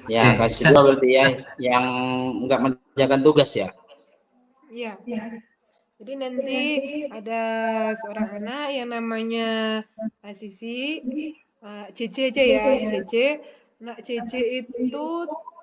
Ya, kelas 2 berarti ya yang enggak mengerjakan tugas ya. Iya. Jadi nanti ada seorang anak yang namanya Sisi, JJ aja ya, JJ. Nak JJ itu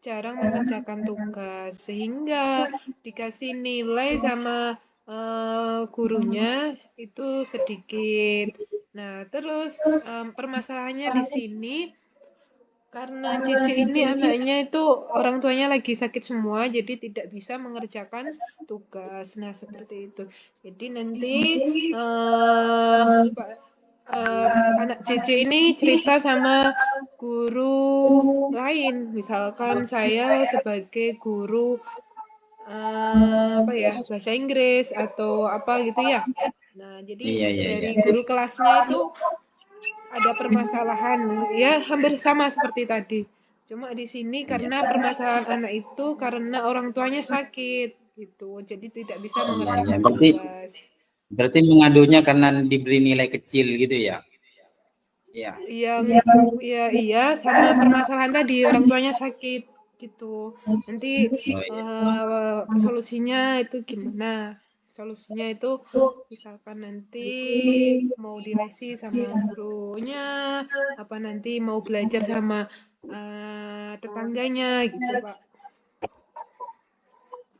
jarang mengerjakan tugas sehingga dikasih nilai sama gurunya itu sedikit. Nah, terus permasalahannya di sini karena Cici ini anaknya itu orang tuanya lagi sakit semua, jadi tidak bisa mengerjakan tugas. Nah, seperti itu. Jadi nanti eh anak Cici ini cerita sama guru lain. Misalkan saya sebagai guru apa ya, bahasa Inggris atau apa gitu ya. Nah, jadi Iya. dari guru kelasnya itu ada permasalahan ya hampir sama seperti tadi. Cuma di sini Iya. karena permasalahan anak itu karena orang tuanya sakit gitu. Jadi tidak bisa Iya. mengerjakan Berarti tugas. mengadunya karena diberi nilai kecil gitu ya. Iya. Yang iya sama permasalahan tadi orang tuanya sakit gitu. Nanti Oh, iya. solusinya itu gimana? Solusinya itu misalkan nanti mau dilesi sama gurunya, apa nanti mau belajar sama tetangganya gitu, Pak.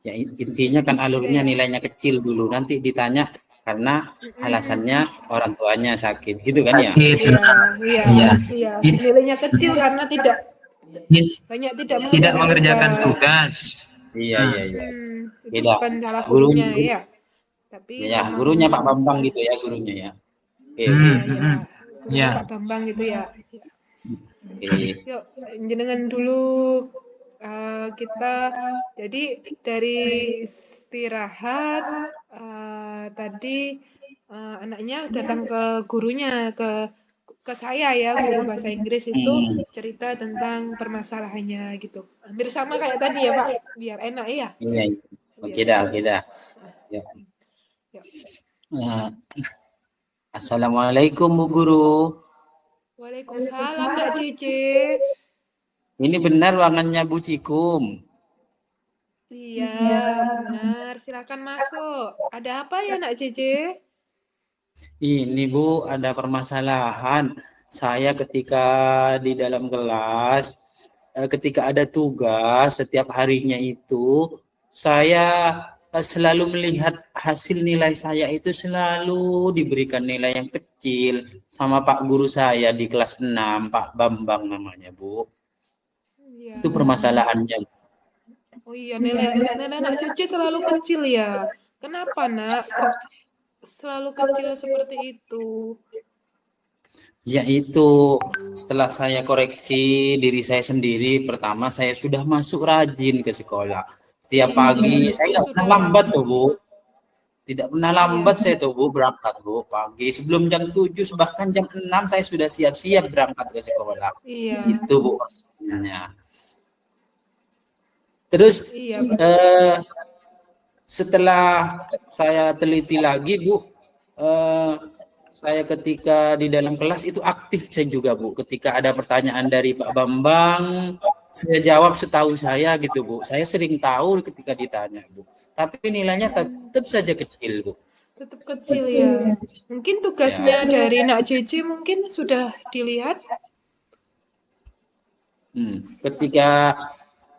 Ya, intinya kan Iya alurnya ya. nilainya kecil dulu, nanti ditanya karena Mm-mm. alasannya orang tuanya sakit, gitu kan ya? Sakit. Iya. Nilainya kecil karena banyak tidak Tidak mengerjakan mengerjakan tugas. tugas. Iya. Itu Beda. bukan salah Gurunya, gurunya ya, tapi ya, memang gurunya Pak Bambang gitu ya, gurunya ya. Oke. iya, gurunya Ya. Pak Bambang gitu ya. Oke. Yuk, jenengan dulu kita jadi dari istirahat tadi anaknya datang ke gurunya ke saya ya guru bahasa Inggris itu cerita tentang permasalahannya gitu. Hampir sama kayak tadi ya Pak, biar enak ya. Iya. Biar Oke enak. dah. Ya. Yuk. Assalamualaikum Bu Guru. Waalaikumsalam Nak Cici. Ini benar ruangannya Bu Cikum. Iya, benar. Silakan masuk. Ada apa ya Nak Cici? Ini Bu, ada permasalahan. Saya ketika di dalam kelas, ketika ada tugas setiap harinya itu, saya selalu melihat hasil nilai saya itu selalu diberikan nilai yang kecil sama Pak Guru saya di kelas 6, Pak Bambang namanya, Bu. Iya. Itu permasalahannya. Oh iya, nilai Nak Cici selalu kecil ya. Kenapa Nak? Kok selalu kecil seperti itu? Ya itu, setelah saya koreksi diri saya sendiri, pertama saya sudah masuk rajin ke sekolah. Setiap pagi, saya nggak pernah lambat tuh Bu. Tidak pernah lambat saya tuh Bu berangkat Bu. Pagi sebelum jam 7, bahkan jam 6 saya sudah siap-siap berangkat ke sekolah. Iya. Itu Bu. Terus Iya. setelah saya teliti lagi Bu, saya ketika di dalam kelas itu aktif saya juga Bu. Ketika ada pertanyaan dari Pak Bambang, saya jawab setahu saya gitu Bu. Saya sering tahu ketika ditanya Bu. Tapi nilainya tetap saja kecil Bu. Tetap kecil ya. Mungkin tugasnya dari Nak Cici mungkin sudah dilihat. Ketika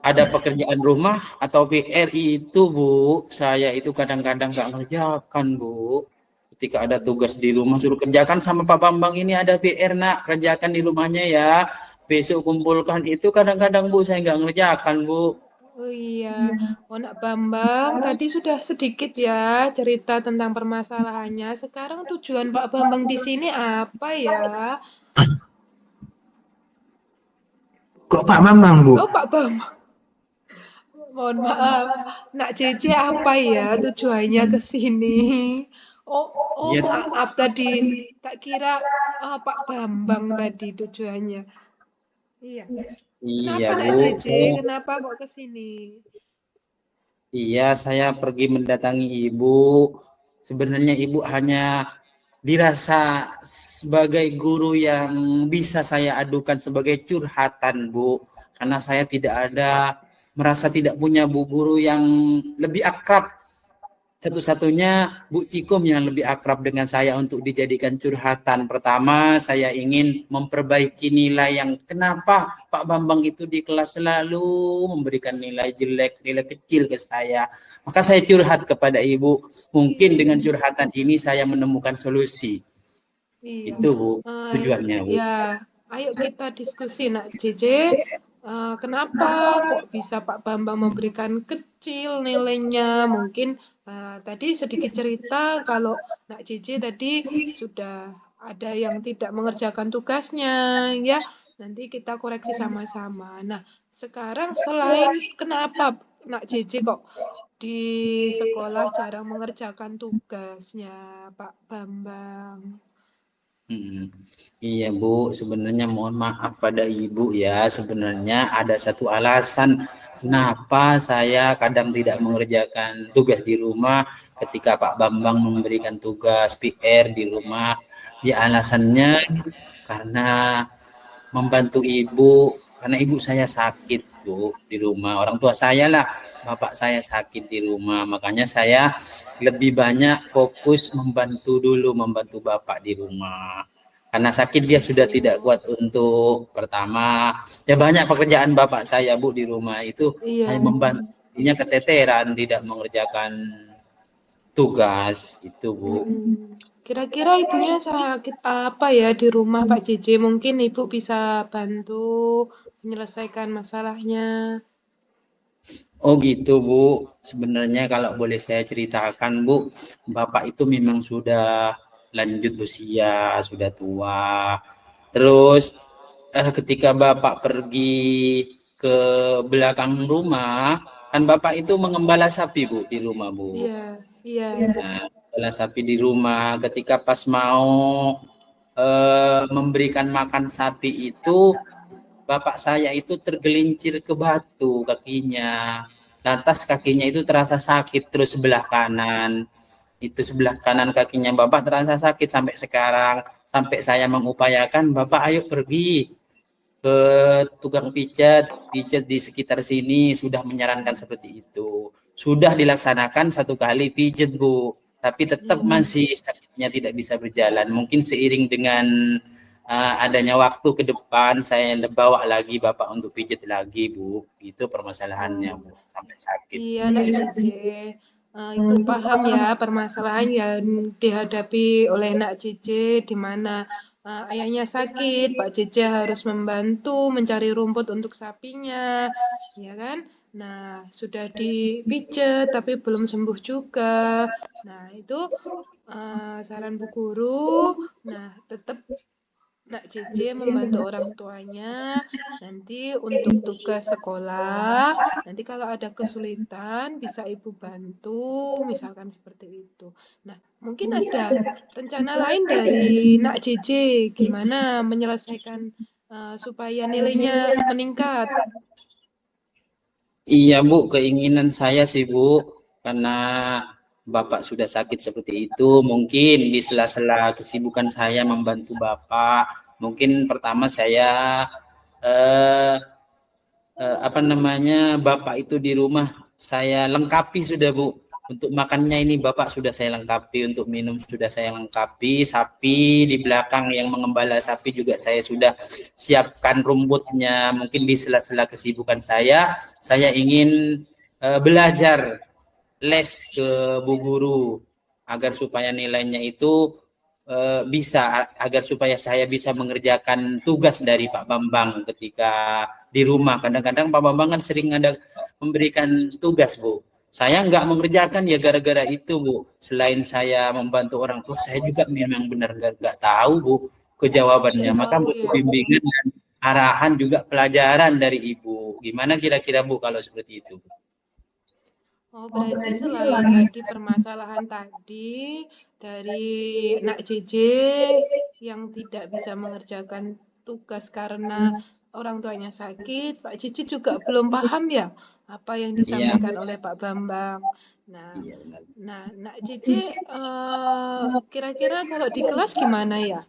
ada pekerjaan rumah atau PR itu Bu, saya itu kadang-kadang nggak ngerjakan Bu. Ketika ada tugas di rumah suruh kerjakan sama Pak Bambang, ini ada PR Nak, kerjakan di rumahnya ya. Besok kumpulkan itu kadang-kadang Bu saya nggak ngerjakan Bu. Oh iya, Nak Bambang tadi sudah sedikit ya cerita tentang permasalahannya. Sekarang tujuan Pak Bambang di sini apa ya? Kok Pak Bambang, Bu? Oh Pak Bambang. Mohon maaf, Nak Cici apa ya tujuannya ke sini? Oh Ya, maaf tadi tak kira Pak Bambang tadi tujuannya. Iya. iya Kenapa Nak Bu, Cici? Kenapa kok ke sini? iya saya pergi mendatangi Ibu. Sebenarnya Ibu hanya dirasa sebagai guru yang bisa saya adukan sebagai curhatan Bu. karena saya merasa tidak punya bu guru yang lebih akrab. Satu-satunya Bu Cikum yang lebih akrab dengan saya untuk dijadikan curhatan. Pertama, saya ingin memperbaiki nilai yang kenapa Pak Bambang itu di kelas selalu memberikan nilai jelek, nilai kecil ke saya. Maka saya curhat kepada Ibu. Mungkin dengan curhatan ini saya menemukan solusi. Iya. Itu Bu, tujuannya Bu. Ya, ayo kita diskusi Nak JJ. Kenapa kok bisa Pak Bambang memberikan kecil nilainya? Mungkin tadi sedikit cerita kalau Nak JJ tadi sudah ada yang tidak mengerjakan tugasnya, ya. Nanti kita koreksi sama-sama. Nah, sekarang selain kenapa Nak JJ kok di sekolah jarang mengerjakan tugasnya Pak Bambang? Iya Bu, sebenarnya mohon maaf pada Ibu ya. Sebenarnya ada satu alasan kenapa saya kadang tidak mengerjakan tugas di rumah ketika Pak Bambang memberikan tugas PR di rumah. Ya alasannya karena membantu Ibu, karena Ibu saya sakit Bu di rumah. Orang tua saya lah, bapak saya sakit di rumah. Makanya saya lebih banyak fokus membantu bapak di rumah. Karena sakit dia sudah tidak kuat untuk pertama. Ya banyak pekerjaan bapak saya Bu di rumah itu hanya membantunya keteteran, tidak mengerjakan tugas itu Bu. Kira-kira ibunya sakit apa ya di rumah Pak JJ? Mungkin ibu bisa bantu menyelesaikan masalahnya. Oh gitu Bu, sebenarnya kalau boleh saya ceritakan Bu, Bapak itu memang sudah lanjut usia, sudah tua. Terus ketika Bapak pergi ke belakang rumah, kan Bapak itu mengembala sapi Bu di rumah Bu. Iya, iya. Nah, mengembala sapi di rumah, ketika pas mau memberikan makan sapi itu, bapak saya itu tergelincir ke batu kakinya. Lantas kakinya itu terasa sakit terus sebelah kanan. Itu sebelah kanan kakinya bapak terasa sakit sampai sekarang. Sampai saya mengupayakan, bapak ayo pergi ke tukang pijat di sekitar sini sudah menyarankan seperti itu. Sudah dilaksanakan 1 kali pijat Bu, tapi tetap masih sakitnya tidak bisa berjalan. Mungkin seiring dengan adanya waktu ke depan saya bawa lagi bapak untuk pijat lagi Bu. Itu permasalahannya Bu, sampai sakit. Iya Nak JJ. Ibu paham ya permasalahan yang dihadapi oleh Nak JJ di mana ayahnya sakit, Pak JJ harus membantu mencari rumput untuk sapinya, ya kan? Nah, sudah dipijat tapi belum sembuh juga. Nah, itu saran Bu Guru. Nah, tetap Nak JJ membantu orang tuanya, nanti untuk tugas sekolah, nanti kalau ada kesulitan bisa Ibu bantu, misalkan seperti itu. Nah, mungkin ada rencana lain dari Nak JJ, gimana menyelesaikan supaya nilainya meningkat? Iya Bu, keinginan saya sih Bu, karena Bapak sudah sakit seperti itu, mungkin di sela-sela kesibukan saya membantu Bapak, mungkin pertama saya Bapak itu di rumah saya lengkapi sudah Bu. Untuk makannya ini Bapak sudah saya lengkapi, untuk minum sudah saya lengkapi, sapi di belakang yang mengembala sapi juga saya sudah siapkan rumputnya. Mungkin di sela-sela kesibukan saya ingin belajar les ke Bu Guru agar supaya nilainya itu agar supaya saya bisa mengerjakan tugas dari Pak Bambang ketika di rumah. Kadang-kadang Pak Bambang kan sering ada memberikan tugas Bu. Saya nggak mengerjakan ya gara-gara itu Bu. Selain saya membantu orang tua, saya juga memang benar nggak tahu Bu kejawabannya. Maka butuh bimbingan dan arahan juga pelajaran dari Ibu. Gimana kira-kira Bu kalau seperti itu? Oh, berarti selain tadi permasalahan tadi dari Nak JJ yang tidak bisa mengerjakan tugas karena orang tuanya sakit, Pak JJ juga belum paham ya apa yang disampaikan oleh Pak Bambang. Nah, Nak JJ kira-kira kalau di kelas gimana ya?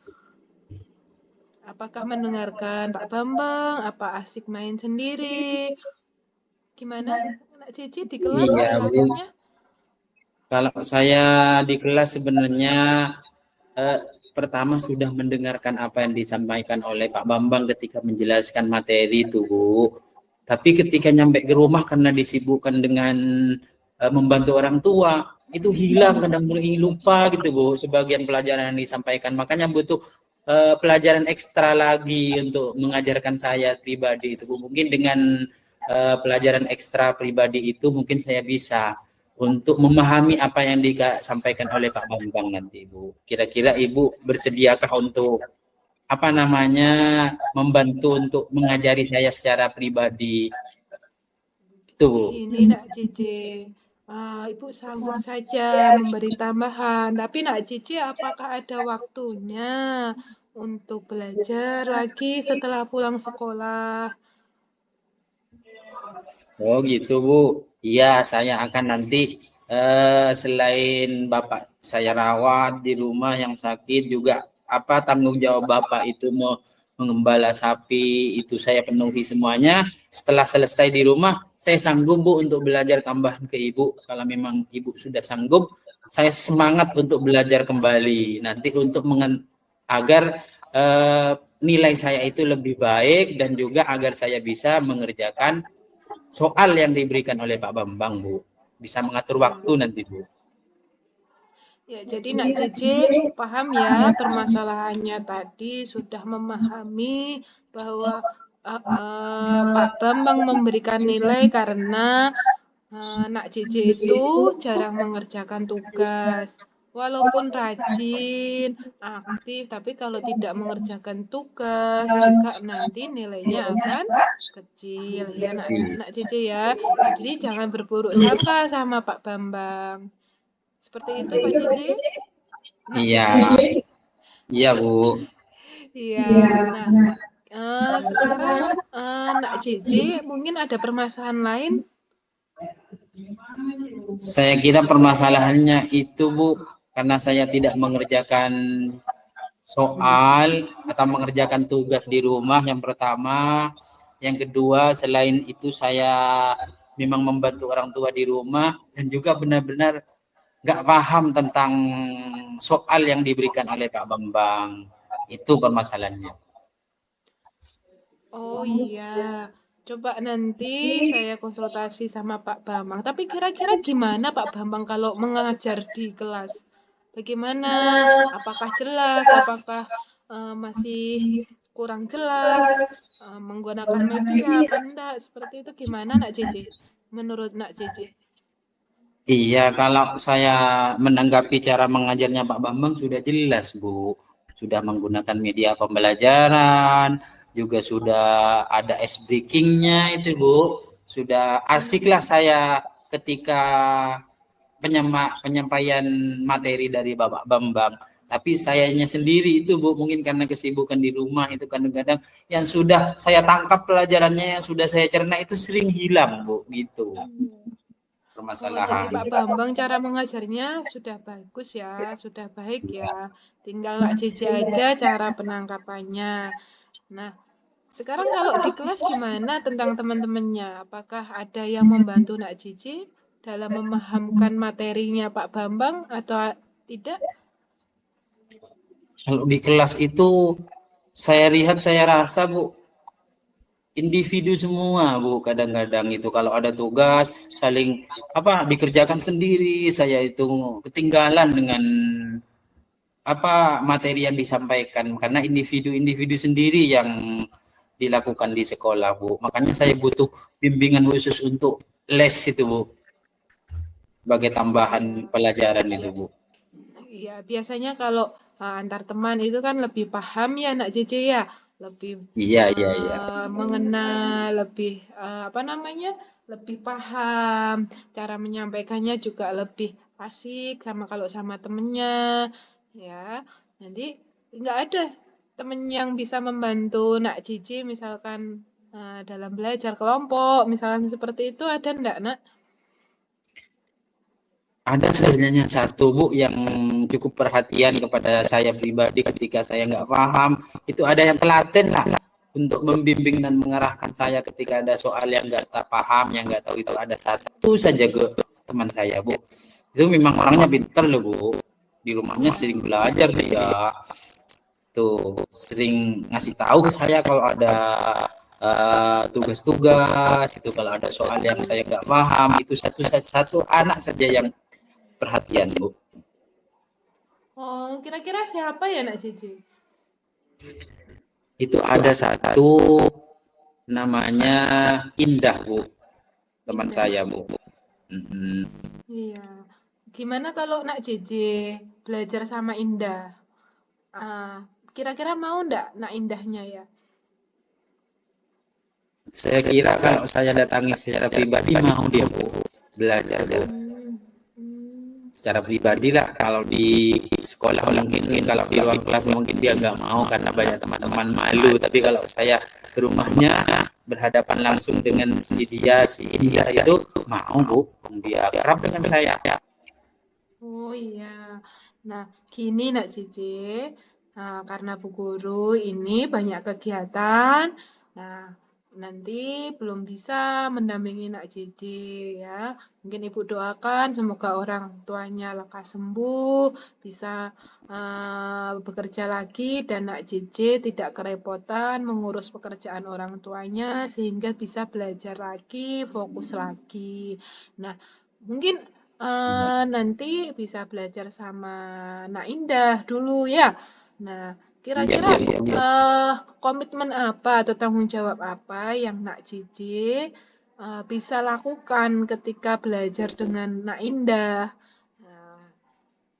Apakah mendengarkan Pak Bambang? Apa asik main sendiri? Gimana, Nak Cici di kelas Iya, Bu. perilakunya? Kalau saya di kelas sebenarnya eh, pertama sudah mendengarkan apa yang disampaikan oleh Pak Bambang ketika menjelaskan materi itu, Bu. Tapi ketika nyampe ke rumah karena disibukkan dengan membantu orang tua, itu hilang, kadang mulai lupa gitu, Bu, sebagian pelajaran yang disampaikan. Makanya butuh pelajaran ekstra lagi untuk mengajarkan saya pribadi itu, Bu. Mungkin dengan pelajaran ekstra pribadi itu mungkin saya bisa untuk memahami apa yang disampaikan oleh Pak Bambang nanti, Bu. Kira-kira Ibu bersediakah untuk apa namanya membantu untuk mengajari saya secara pribadi? Itu, Bu. Gini, Nak Cici, Ibu sanggup saja memberi tambahan, tapi Nak Cici apakah ada waktunya untuk belajar lagi setelah pulang sekolah? Oh gitu, Bu. Iya, saya akan nanti selain Bapak saya rawat di rumah yang sakit juga apa tanggung jawab Bapak itu mau mengembala sapi itu saya penuhi semuanya. Setelah selesai di rumah, saya sanggup, Bu, untuk belajar tambahan ke Ibu. Kalau memang Ibu sudah sanggup, saya semangat untuk belajar kembali. Nanti untuk agar nilai saya itu lebih baik dan juga agar saya bisa mengerjakan soal yang diberikan oleh Pak Bambang, Bu. Bisa mengatur waktu nanti, Bu. Ya, jadi Nak Cici paham ya permasalahannya tadi, sudah memahami bahwa Pak Bambang memberikan nilai karena Nak Cici itu jarang mengerjakan tugas. Walaupun rajin, aktif, tapi kalau tidak mengerjakan tugas juga nanti nilainya akan kecil ya Nak Cici ya. Jadi jangan berburuk sangka sama Pak Bambang. Seperti itu Pak Cici, Nak Iya, Cici. iya, Bu. Iya. Nah, sekarang Nak Cici mungkin ada permasalahan lain. Saya kira permasalahannya itu, Bu, karena saya tidak mengerjakan soal atau mengerjakan tugas di rumah yang pertama. Yang kedua, selain itu saya memang membantu orang tua di rumah dan juga benar-benar nggak paham tentang soal yang diberikan oleh Pak Bambang. Itu permasalahannya. Oh iya, coba nanti saya konsultasi sama Pak Bambang. Tapi kira-kira gimana Pak Bambang kalau mengajar di kelas? Bagaimana? Apakah jelas? Apakah masih kurang jelas? Menggunakan media apa enggak? Seperti itu gimana Nak Cici? Menurut Nak Cici? Iya, kalau saya menanggapi cara mengajarnya Pak Bambang sudah jelas, Bu. Sudah menggunakan media pembelajaran, juga sudah ada ice breaking-nya itu, Bu. Sudah asiklah saya ketika penyampaian materi dari Bapak Bambang. Tapi sayanya sendiri itu, Bu, mungkin karena kesibukan di rumah itu kadang-kadang yang sudah saya tangkap pelajarannya yang sudah saya cerna itu sering hilang, Bu, gitu. Oh, jadi Permasalahan. Pak Bambang cara mengajarnya sudah bagus ya, sudah baik ya. Tinggal Nak Cici aja cara penangkapannya. Nah, sekarang kalau di kelas gimana tentang teman-temannya? Apakah ada yang membantu Nak Cici dalam memahamkan materinya Pak Bambang atau tidak? Kalau di kelas itu saya lihat, saya rasa, Bu, individu semua, Bu. Kadang-kadang itu kalau ada tugas saling apa dikerjakan sendiri, saya itu ketinggalan dengan apa materi yang disampaikan karena individu-individu sendiri yang dilakukan di sekolah, Bu. Makanya saya butuh bimbingan khusus untuk les itu, Bu, sebagai tambahan pelajaran itu, Bu. Iya, biasanya kalau antar teman itu kan lebih paham ya Nak Cici ya, lebih Iya, iya, iya. mengenal, lebih apa namanya, lebih paham, cara menyampaikannya juga lebih asik sama kalau sama temennya, ya. Nanti nggak ada temen yang bisa membantu Nak Cici misalkan dalam belajar kelompok, misalkan seperti itu ada enggak, Nak? Ada sebenarnya satu Bu yang cukup perhatian kepada saya pribadi ketika saya nggak paham. Itu ada yang telaten lah untuk membimbing dan mengarahkan saya ketika ada soal yang nggak paham, yang nggak tahu. Itu ada satu saja ke teman saya Bu. Itu memang orangnya pintar loh Bu. Di rumahnya sering belajar dia. Tuh sering ngasih tahu ke saya kalau ada tugas-tugas itu, kalau ada soal yang saya nggak paham. Itu satu anak saja yang perhatian Bu. Oh, kira-kira siapa ya Nak Cici? Itu ada satu namanya Indah Bu, teman Indah. saya Bu. Iya. Gimana kalau Nak Cici belajar sama Indah? Kira-kira mau ndak Nak Indahnya ya? Saya kira kalau saya datangi secara pribadi mau dia Bu belajar Bu. Secara pribadi lah, kalau di sekolah mungkin, kalau di ruang kelas mungkin dia nggak mau karena banyak teman-teman malu. Tapi kalau saya ke rumahnya berhadapan langsung dengan si Indah itu mau Bu, dia kerap dengan saya. Oh iya. Nah, gini Nak Cici, karena Bu Guru ini banyak kegiatan, nah nanti belum bisa mendampingi Nak Cici ya. Mungkin Ibu doakan semoga orang tuanya lekas sembuh, bisa bekerja lagi dan Nak Cici tidak kerepotan mengurus pekerjaan orang tuanya sehingga bisa belajar lagi, fokus lagi. Nah, mungkin nanti bisa belajar sama Nak Indah dulu ya. Nah, kira-kira komitmen apa atau tanggung jawab apa yang Nak Cici bisa lakukan ketika belajar dengan Nak Indah? Nah,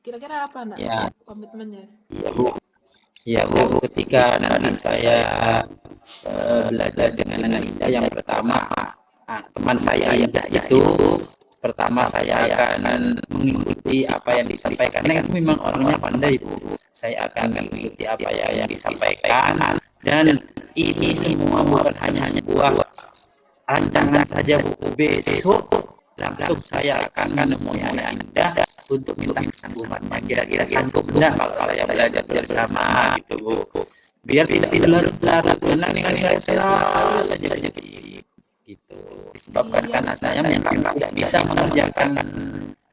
kira-kira apa Nak Ya, komitmennya? ya Bu, ketika nanti saya belajar dengan anak Indah, yang pertama teman saya Indah itu, pertama saya akan mengikuti apa yang disampaikan. Karena itu memang orangnya pandai Bu. Saya akan mengikuti apa yang disampaikan, dan ini semua bukan hanya sebuah rancangan saja Bu. Besok langsung saya akan menemui anak Indah untuk minta kesanggupannya. Kira-kira sanggup enggak kalau saya belajar bersama gitu Bu. Biar tidak berlarut-larut, karena dengan saya selalu saja gitu. Disebabkan karena saya memang tidak bisa mengerjakan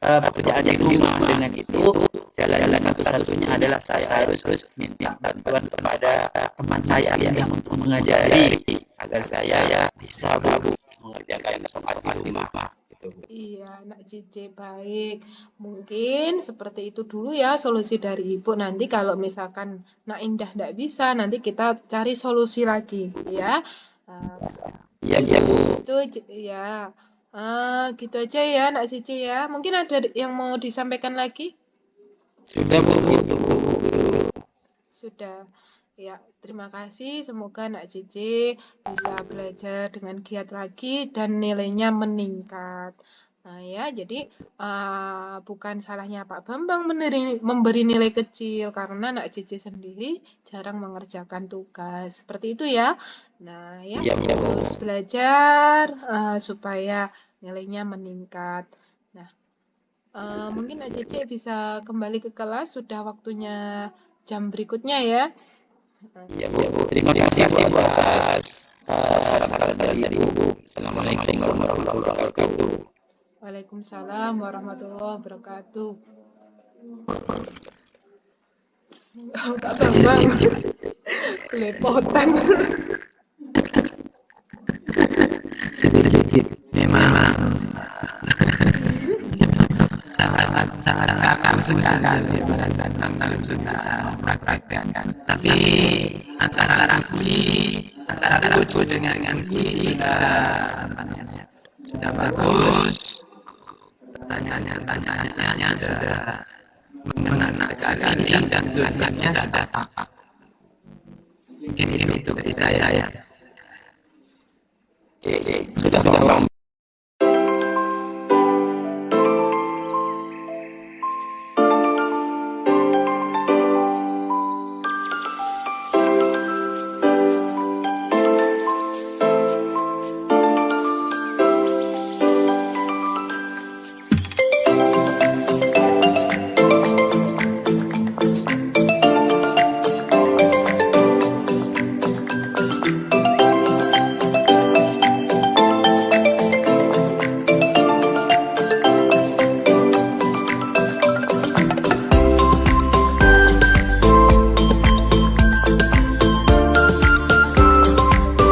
pekerjaan di rumah. Dengan itu jalan satu-satunya adalah saya harus minta bantuan kepada teman saya yang untuk mengajari agar saya bisa Bu mengerjakan soal di rumah. Iya, Nak Cici baik. Mungkin seperti itu dulu ya solusi dari Ibu. Nanti kalau misalkan Nak Indah tidak bisa, nanti kita cari solusi lagi ya. Iya Bu. Itu ya. Gitu aja ya Nak Cici ya. Mungkin ada yang mau disampaikan lagi? Sudah Bu. Sudah. Ya, terima kasih. Semoga Nak Cici bisa belajar dengan giat lagi dan nilainya meningkat. Nah ya, jadi bukan salahnya Pak Bambang memberi nilai kecil karena Nak Cici sendiri jarang mengerjakan tugas. Seperti itu ya. Nah ya, terus belajar supaya nilainya meningkat. Nah, mungkin Nak Cici bisa kembali ke kelas. Sudah waktunya jam berikutnya ya. Iya Bu. Terima kasih Bu atas saran-saran dari Ibu. Assalamualaikum warahmatullahi wabarakatuh. Waalaikumsalam warahmatullahi wabarakatuh. Pak Bambang, belepotan. Sedikit memang sangat kakak sekali dan sudah mempraktekkan. Tapi antara aku dengan kita sudah bagus. Pertanyaannya sudah mengenai sekali dan tujuannya sudah tepat. Mungkin itu dari saya. Sudah Bang.